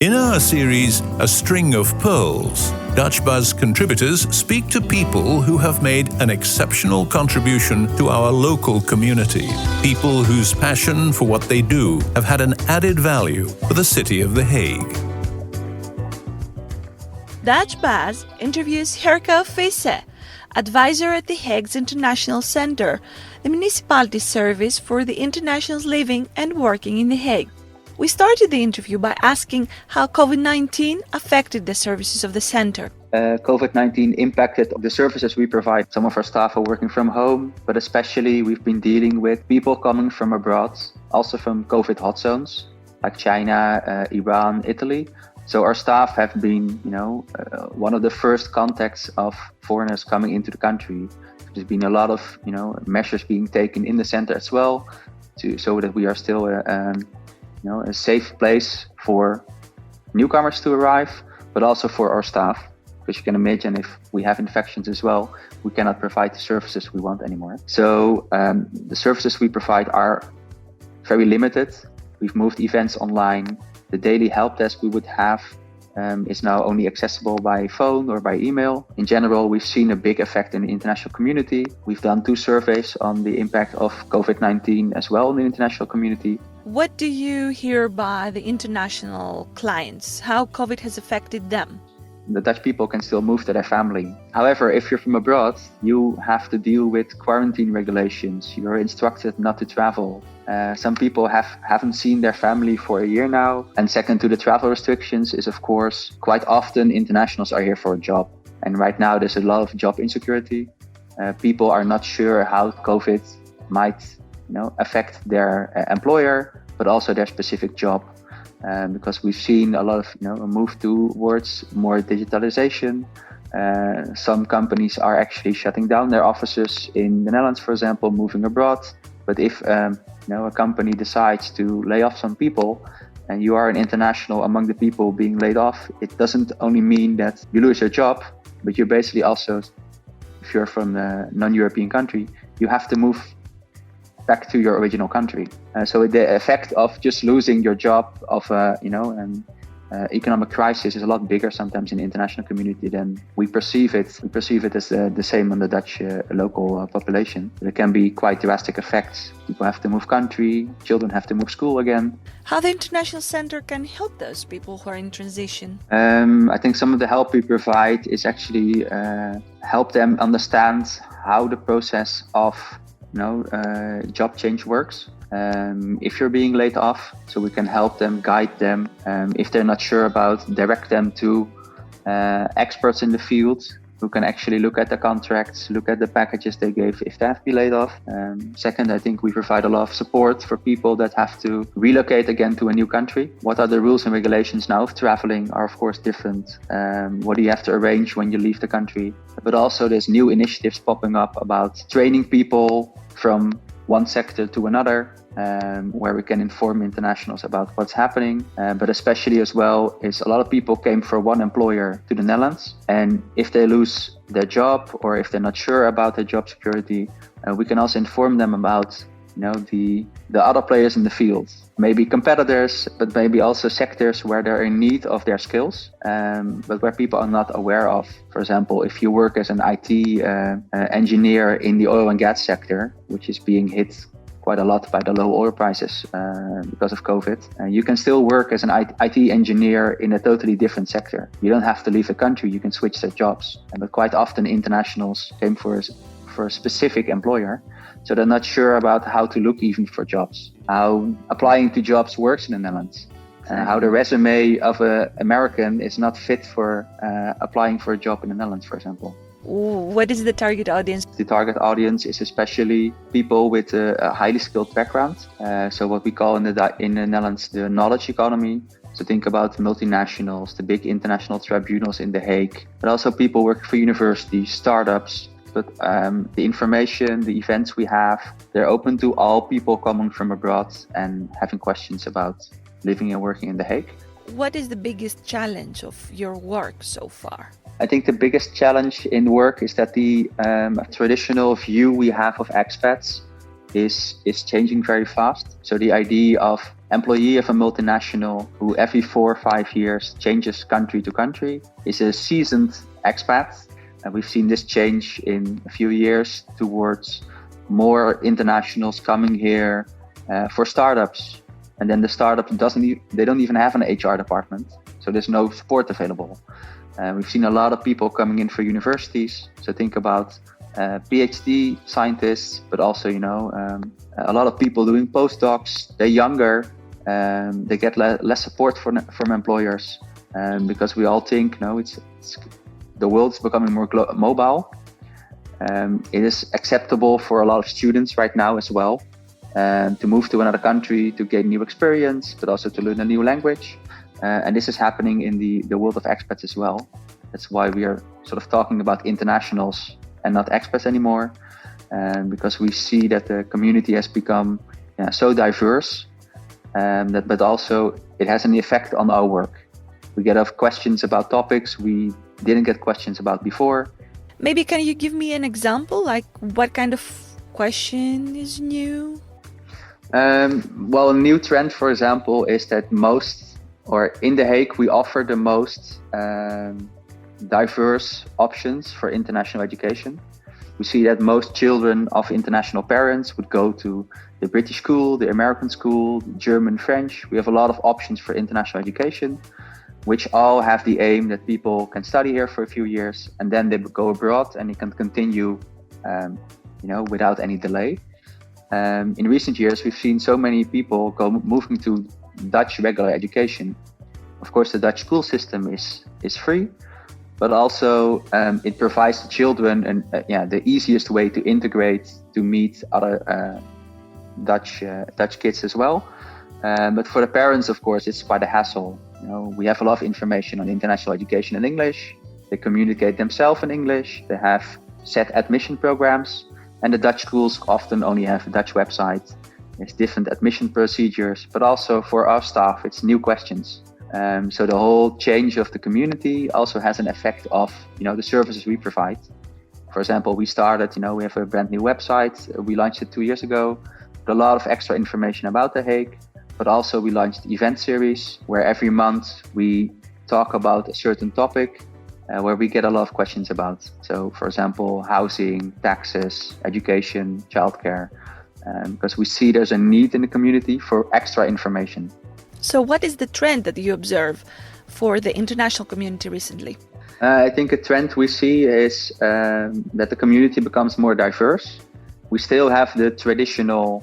In our series, A String of Pearls, Dutch Buzz contributors speak to people who have made an exceptional contribution to our local community. People whose passion for what they do have had an added value for the city of The Hague. Dutch Buzz interviews Herco Visse, advisor at The Hague's International Center, the municipality service for the internationals living and working in The Hague. We started the interview by asking how COVID-19 affected the services of the center. COVID-19 impacted the services we provide. Some of our staff are working from home, but especially we've been dealing with people coming from abroad, also from COVID hot zones, like China, Iran, Italy. So our staff have been, one of the first contacts of foreigners coming into the country. There's been a lot of, measures being taken in the center as well, so that we are still a safe place for newcomers to arrive, but also for our staff. Because you can imagine if we have infections as well, we cannot provide the services we want anymore. So the services we provide are very limited. We've moved events online. The daily help desk we would have is now only accessible by phone or by email. In general, we've seen a big effect in the international community. We've done 2 surveys on the impact of COVID-19 as well in the international community. What do you hear by the international clients? How COVID has affected them? The Dutch people can still move to their family. However, if you're from abroad, you have to deal with quarantine regulations. You're instructed not to travel. Some people haven't seen their family for a year now. And second to the travel restrictions is, of course, quite often internationals are here for a job. And right now there's a lot of job insecurity. People are not sure how COVID might affect their employer, but also their specific job. Because we've seen a lot of a move towards more digitalization. Some companies are actually shutting down their offices in the Netherlands, for example, moving abroad. But if a company decides to lay off some people and you are an international among the people being laid off, it doesn't only mean that you lose your job, but you basically also, if you're from a non-European country, you have to move back to your original country. So the effect of just losing your job of an economic crisis is a lot bigger sometimes in the international community than we perceive it. We perceive it as the same on the Dutch local population. But it can be quite drastic effects. People have to move country, children have to move school again. How the International Center can help those people who are in transition? I think some of the help we provide is actually help them understand how the process of job change works. If you're being laid off, so we can help them, guide them. If they're not sure about, direct them to experts in the field who can actually look at the contracts, look at the packages they gave if they have to be laid off. Second, I think we provide a lot of support for people that have to relocate again to a new country. What are the rules and regulations now of traveling are of course different. What do you have to arrange when you leave the country? But also there's new initiatives popping up about training people from one sector to another, where we can inform internationals about what's happening. But especially as well is a lot of people came for one employer to the Netherlands. And if they lose their job or if they're not sure about their job security, we can also inform them about the other players in the field. Maybe competitors, but maybe also sectors where they're in need of their skills, but where people are not aware of. For example, if you work as an IT engineer in the oil and gas sector, which is being hit quite a lot by the low oil prices because of COVID, you can still work as an IT engineer in a totally different sector. You don't have to leave the country, you can switch their jobs. But quite often internationals came for a specific employer. So they're not sure about how to look even for jobs, how applying to jobs works in the Netherlands, how the resume of an American is not fit for applying for a job in the Netherlands, for example. What is the target audience? The target audience is especially people with a highly skilled background. So what we call in the Netherlands the knowledge economy. So think about multinationals, the big international tribunals in The Hague, but also people working for universities, startups. But the information, the events we have, they're open to all people coming from abroad and having questions about living and working in The Hague. What is the biggest challenge of your work so far? I think the biggest challenge in work is that the traditional view we have of expats is changing very fast. So the idea of employee of a multinational who every 4 or 5 years changes country to country is a seasoned expat. And we've seen this change in a few years towards more internationals coming here for startups. And then the startup they don't even have an HR department. So there's no support available. We've seen a lot of people coming in for universities. So think about PhD scientists, but also, a lot of people doing postdocs. They're younger. They get less support from employers because we all think, the world's becoming more mobile. It is acceptable for a lot of students right now as well to move to another country to gain new experience, but also to learn a new language. And this is happening in the world of expats as well. That's why we are sort of talking about internationals and not expats anymore, because we see that the community has become so diverse, but also it has an effect on our work. We get questions about topics we didn't get questions about before. Maybe can you give me an example, like what kind of question is new? Well, a new trend, for example, is that in The Hague, we offer the most diverse options for international education. We see that most children of international parents would go to the British school, the American school, German, French. We have a lot of options for international education, which all have the aim that people can study here for a few years and then they go abroad and they can continue, without any delay. In recent years, we've seen so many people moving to Dutch regular education. Of course, the Dutch school system is free, but also it provides the children the easiest way to integrate, to meet other Dutch kids as well. But for the parents, of course, it's quite a hassle. We have a lot of information on international education in English. They communicate themselves in English. They have set admission programs. And the Dutch schools often only have a Dutch website. There's different admission procedures, but also for our staff, it's new questions. So the whole change of the community also has an effect of, the services we provide. For example, we have a brand new website. We launched it 2 years ago with a lot of extra information about The Hague. But also we launched event series where every month we talk about a certain topic where we get a lot of questions about. So, for example, housing, taxes, education, childcare, because we see there's a need in the community for extra information. So what is the trend that you observe for the international community recently? I think a trend we see is that the community becomes more diverse. We still have the traditional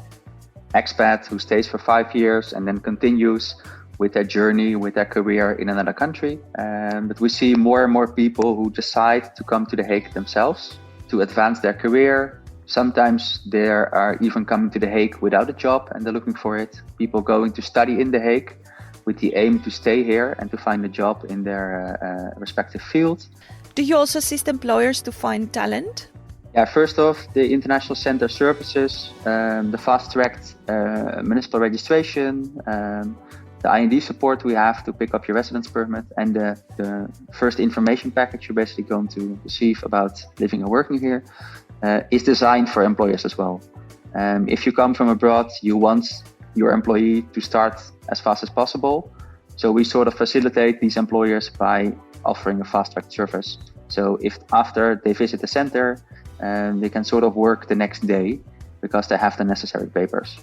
expat who stays for 5 years and then continues with their journey, with their career in another country. But we see more and more people who decide to come to The Hague themselves to advance their career. Sometimes they are even coming to The Hague without a job and they're looking for it. People going to study in The Hague with the aim to stay here and to find a job in their respective field. Do you also assist employers to find talent? Yeah, first off, the International Center services, the fast-tracked municipal registration, the IND support we have to pick up your residence permit, and the first information package you're basically going to receive about living and working here is designed for employers as well. If you come from abroad, you want your employee to start as fast as possible. So we sort of facilitate these employers by offering a fast-tracked service. So if after they visit the center, they can sort of work the next day because they have the necessary papers.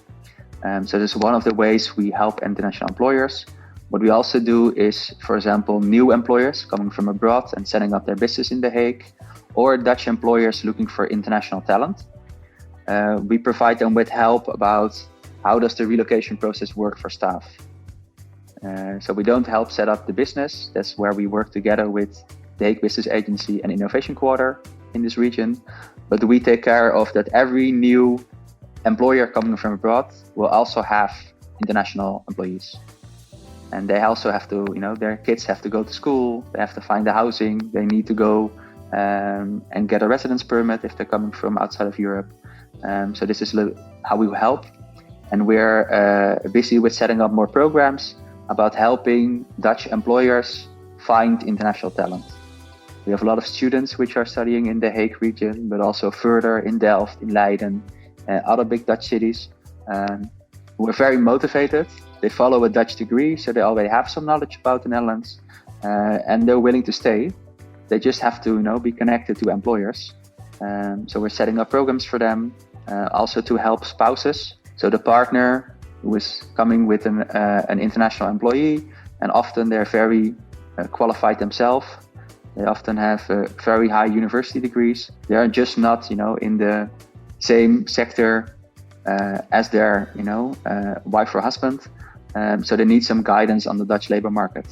So this is one of the ways we help international employers. What we also do is, for example, new employers coming from abroad and setting up their business in The Hague, or Dutch employers looking for international talent. We provide them with help about how does the relocation process work for staff. So we don't help set up the business. That's where we work together with The Hague Business Agency and Innovation Quarter in this region. But we take care of that every new employer coming from abroad will also have international employees. And they also have to, their kids have to go to school, they have to find the housing, they need to go and get a residence permit if they're coming from outside of Europe. So this is how we help. And we're busy with setting up more programs about helping Dutch employers find international talent. We have a lot of students which are studying in the Hague region, but also further in Delft, in Leiden, other big Dutch cities. who are very motivated. They follow a Dutch degree, so they already have some knowledge about the Netherlands, and they're willing to stay. They just have to, be connected to employers. So we're setting up programs for them, also to help spouses. So the partner who is coming with an international employee, and often they're very qualified themselves. They often have very high university degrees. They are just not, in the same sector as their, wife or husband. So they need some guidance on the Dutch labor market.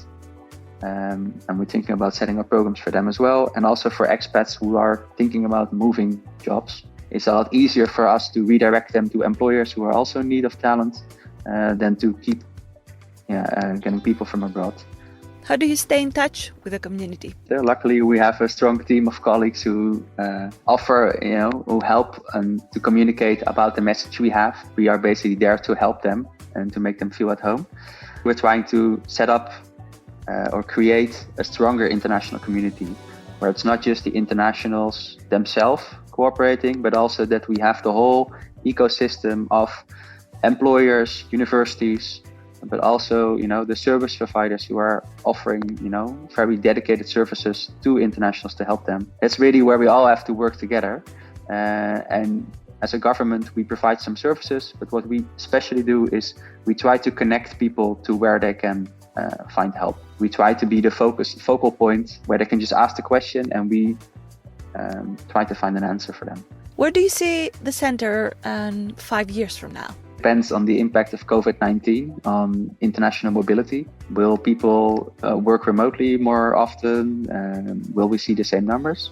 And we're thinking about setting up programs for them as well. And also for expats who are thinking about moving jobs. It's a lot easier for us to redirect them to employers who are also in need of talent than to keep getting people from abroad. How do you stay in touch with the community? Luckily, we have a strong team of colleagues who offer, who help to communicate about the message we have. We are basically there to help them and to make them feel at home. We're trying to set up or create a stronger international community where it's not just the internationals themselves cooperating, but also that we have the whole ecosystem of employers, universities, but also, the service providers who are offering, very dedicated services to internationals to help them. That's really where we all have to work together. And as a government, we provide some services, but what we especially do is we try to connect people to where they can find help. We try to be the focal point where they can just ask the question, and we try to find an answer for them. Where do you see the center 5 years from now? Depends on the impact of COVID-19 on international mobility. Will people work remotely more often? Will we see the same numbers?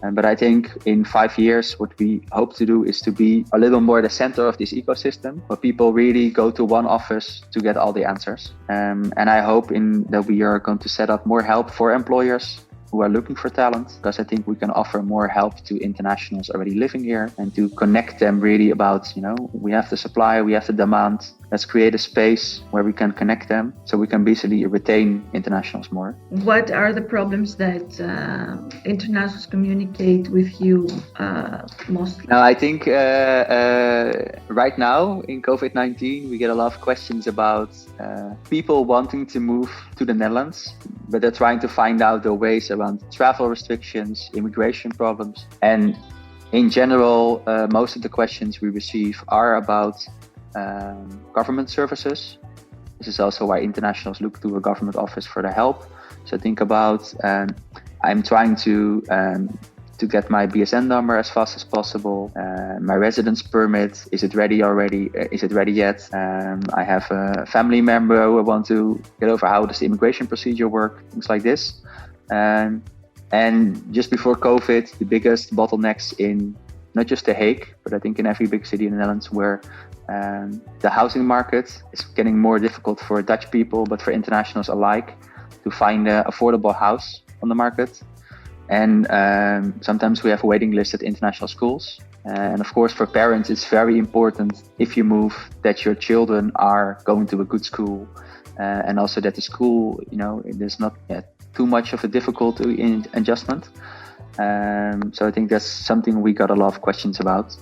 But I think in 5 years, what we hope to do is to be a little more the center of this ecosystem, where people really go to one office to get all the answers. And I hope that we are going to set up more help for employers who are looking for talent, because I think we can offer more help to internationals already living here and to connect them really about, we have the supply, we have the demand. Let's create a space where we can connect them so we can basically retain internationals more. What are the problems that internationals communicate with you mostly? Now, I think right now in COVID-19, we get a lot of questions about people wanting to move to the Netherlands, but they're trying to find out the ways around travel restrictions, immigration problems. And in general, most of the questions we receive are about government services. This is also why internationals look to a government office for their help. So think about, I'm trying to get my BSN number as fast as possible. My residence permit, is it ready already? Is it ready yet? I have a family member who I want to get over. How does the immigration procedure work? Things like this. And just before COVID, the biggest bottlenecks in not just The Hague, but I think in every big city in the Netherlands, where the housing market is getting more difficult for Dutch people, but for internationals alike, to find an affordable house on the market. And sometimes we have a waiting list at international schools. And of course, for parents, it's very important if you move that your children are going to a good school. And also that the school, there's not too much of a difficulty in adjustment. So I think that's something we got a lot of questions about.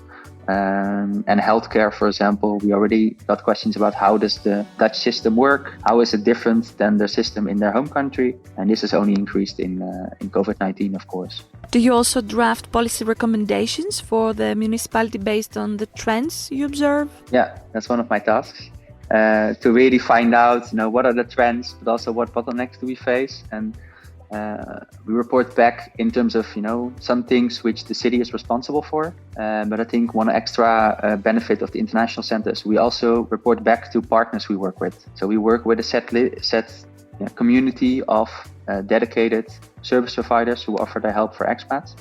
And healthcare, for example, we already got questions about how does the Dutch system work? How is it different than the system in their home country? And this has only increased in COVID-19, of course. Do you also draft policy recommendations for the municipality based on the trends you observe? Yeah, that's one of my tasks. To really find out, what are the trends, but also what bottlenecks do we face. And we report back in terms of, some things which the city is responsible for. But I think one extra benefit of the International Center is we also report back to partners we work with. So we work with a set community of dedicated service providers who offer their help for expats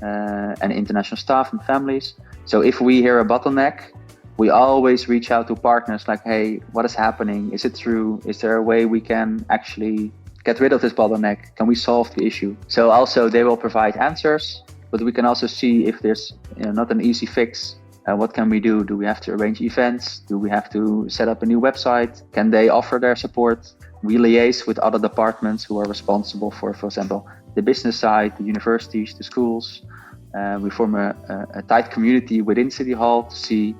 and international staff and families. So if we hear a bottleneck, we always reach out to partners like, hey, what is happening? Is it true? Is there a way we can actually get rid of this bottleneck? Can we solve the issue? So also they will provide answers, but we can also see if there's not an easy fix. What can we do? Do we have to arrange events? Do we have to set up a new website? Can they offer their support? We liaise with other departments who are responsible for example, the business side, the universities, the schools. We form a tight community within City Hall to see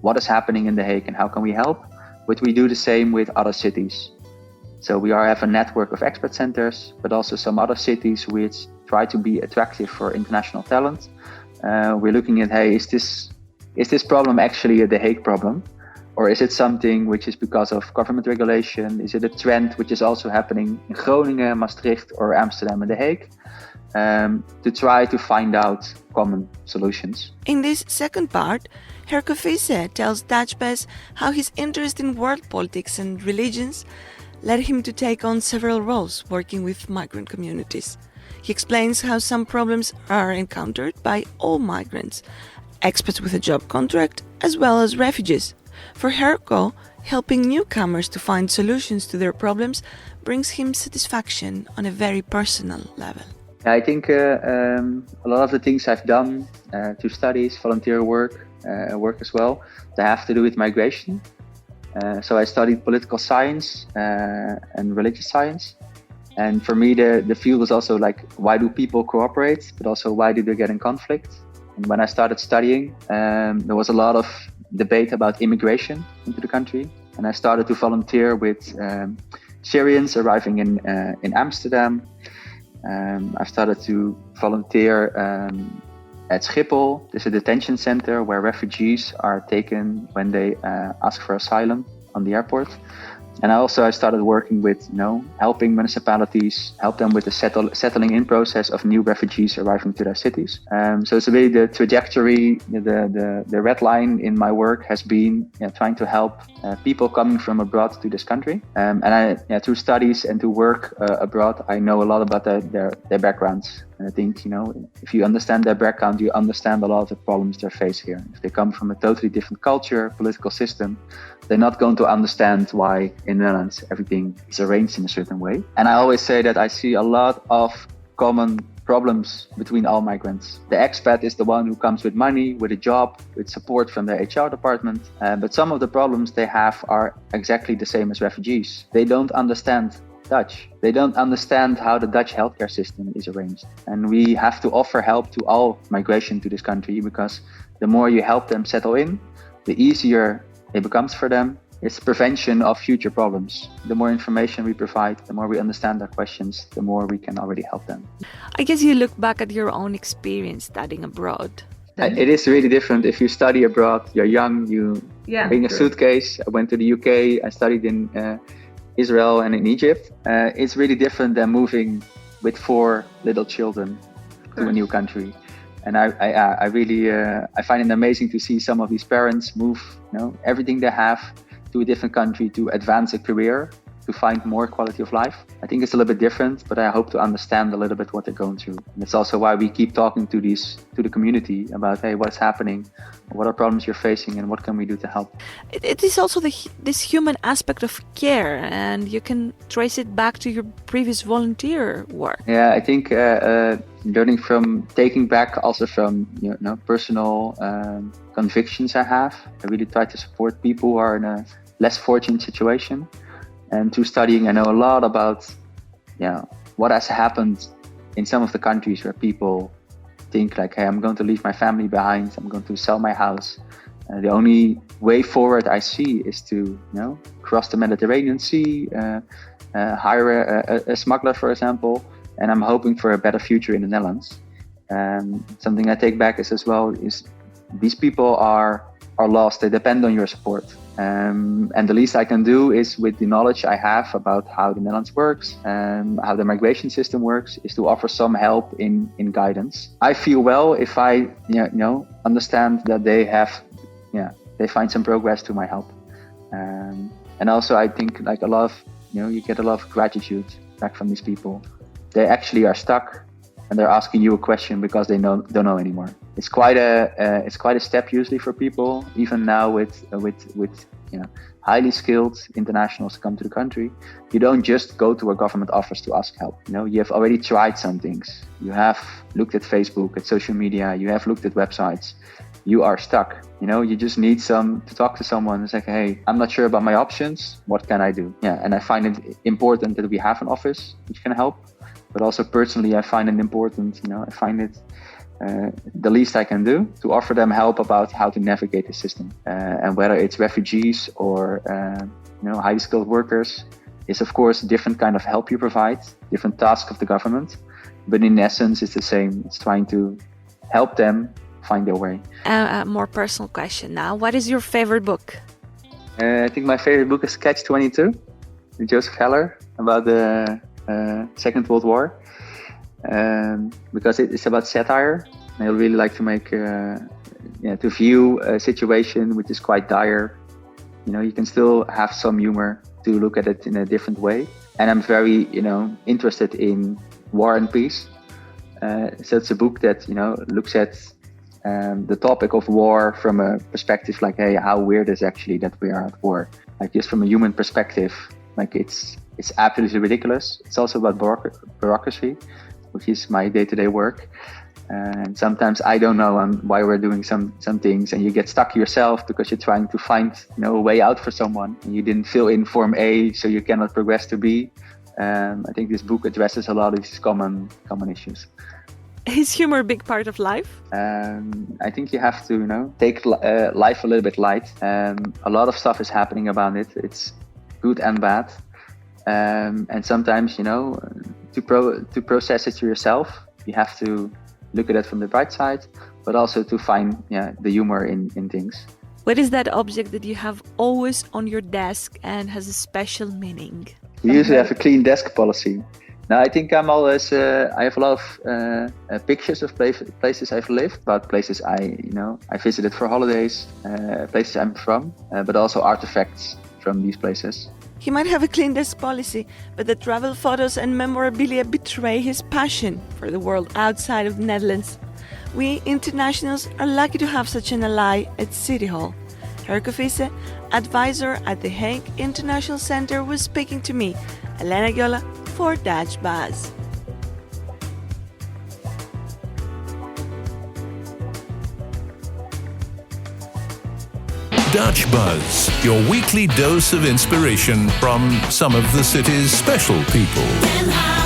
what is happening in The Hague and how can we help. But we do the same with other cities. So we have a network of expat centers, but also some other cities which try to be attractive for international talent. We're looking at, hey, is this problem actually a The Hague problem? Or is it something which is because of government regulation? Is it a trend which is also happening in Groningen, Maastricht, or Amsterdam and The Hague? To try to find out common solutions. In this second part, Herco Visse tells Dutchbuzz how his interest in world politics and religions led him to take on several roles working with migrant communities. He explains how some problems are encountered by all migrants, expats with a job contract, as well as refugees. For Herco, helping newcomers to find solutions to their problems brings him satisfaction on a very personal level. I think a lot of the things I've done through studies, volunteer work as well, they have to do with migration. So I studied political science and religious science. And for me, the field was also like, why do people cooperate? But also, why do they get in conflict? And when I started studying, there was a lot of debate about immigration into the country. And I started to volunteer with Syrians arriving in Amsterdam. I started to volunteer at Schiphol. There's a detention center where refugees are taken when they ask for asylum on the airport. And I started working with, helping municipalities, help them with the settling in process of new refugees arriving to their cities. So it's really the trajectory, the red line in my work has been trying to help people coming from abroad to this country. And through studies and to work abroad, I know a lot about their backgrounds. And I think, if you understand their background, you understand a lot of the problems they face here. If they come from a totally different culture, political system, they're not going to understand why in the Netherlands everything is arranged in a certain way. And I always say that I see a lot of common problems between all migrants. The expat is the one who comes with money, with a job, with support from the HR department. But some of the problems they have are exactly the same as refugees. They don't understand Dutch. They don't understand how the Dutch healthcare system is arranged. And we have to offer help to all migration to this country, because the more you help them settle in, the easier it becomes for them. It's prevention of future problems. The more information we provide, the more we understand their questions, the more we can already help them. I guess you look back at your own experience studying abroad. It is really different. If you study abroad, you're young, you bring a suitcase. I went to the UK, I studied in Israel and in Egypt. It's really different than moving with 4 little children to a new country. And I really find it amazing to see some of these parents move, everything they have to a different country to advance a career, to find more quality of life. I think it's a little bit different, but I hope to understand a little bit what they're going through. And it's also why we keep talking to the community about, hey, what's happening, what are problems you're facing, and what can we do to help. It is also this human aspect of care, and you can trace it back to your previous volunteer work. Yeah, I think learning from, taking back also from personal convictions I have. I really try to support people who are in a less fortunate situation. And through studying, I know a lot about what has happened in some of the countries where people think like, hey, I'm going to leave my family behind, I'm going to sell my house. The only way forward I see is to cross the Mediterranean Sea, hire a smuggler, for example, and I'm hoping for a better future in the Netherlands. Something I take back is these people are lost, they depend on your support. And the least I can do is, with the knowledge I have about how the Netherlands works, how the migration system works, is to offer some help in guidance. I feel well if I understand that they find some progress to my help. And also I think like a lot of, you get a lot of gratitude back from these people. They actually are stuck and they're asking you a question because they don't know anymore. It's quite a step usually for people, even now with highly skilled internationals to come to the country. You don't just go to a government office to ask help. You have already tried some things. You have looked at Facebook, at social media. You have looked at websites. You are stuck. You just need to talk to someone and say, hey, I'm not sure about my options. What can I do? Yeah, and I find it important that we have an office which can help. But also personally, I find it important. I find it the least I can do to offer them help about how to navigate the system. And whether it's refugees or highly skilled workers, is of course a different kind of help you provide, different task of the government. But in essence, it's the same. It's trying to help them find their way. A more personal question now. What is your favorite book? I think my favorite book is Catch-22, Joseph Heller, about the Second World War. Because it's about satire. I really like to make, to view a situation which is quite dire. You can still have some humor to look at it in a different way. And I'm very, interested in war and peace. So it's a book that, looks at the topic of war from a perspective like, hey, how weird is actually that we are at war? Like just from a human perspective, like it's absolutely ridiculous. It's also about bureaucracy, which is my day-to-day work. And sometimes I don't know why we're doing some things, and you get stuck yourself because you're trying to find a way out for someone. And you didn't fill in form A, so you cannot progress to B. I think this book addresses a lot of these common issues. Is humor a big part of life? I think you have to, take life a little bit light. A lot of stuff is happening about it. It's good and bad. And sometimes, to process it yourself, you have to look at it from the bright side, but also to find the humor in things. What is that object that you have always on your desk and has a special meaning? We usually have a clean desk policy. Now, I think I'm always, I have a lot of pictures of places I've lived, but places I visited for holidays, places I'm from, but also artifacts from these places. He might have a clean desk policy, but the travel photos and memorabilia betray his passion for the world outside of the Netherlands. We internationals are lucky to have such an ally at City Hall. Herke Visser, advisor at the Hague International Center, was speaking to me, Elena Gjolle, for Dutch Buzz. Dutch Buzz, your weekly dose of inspiration from some of the city's special people.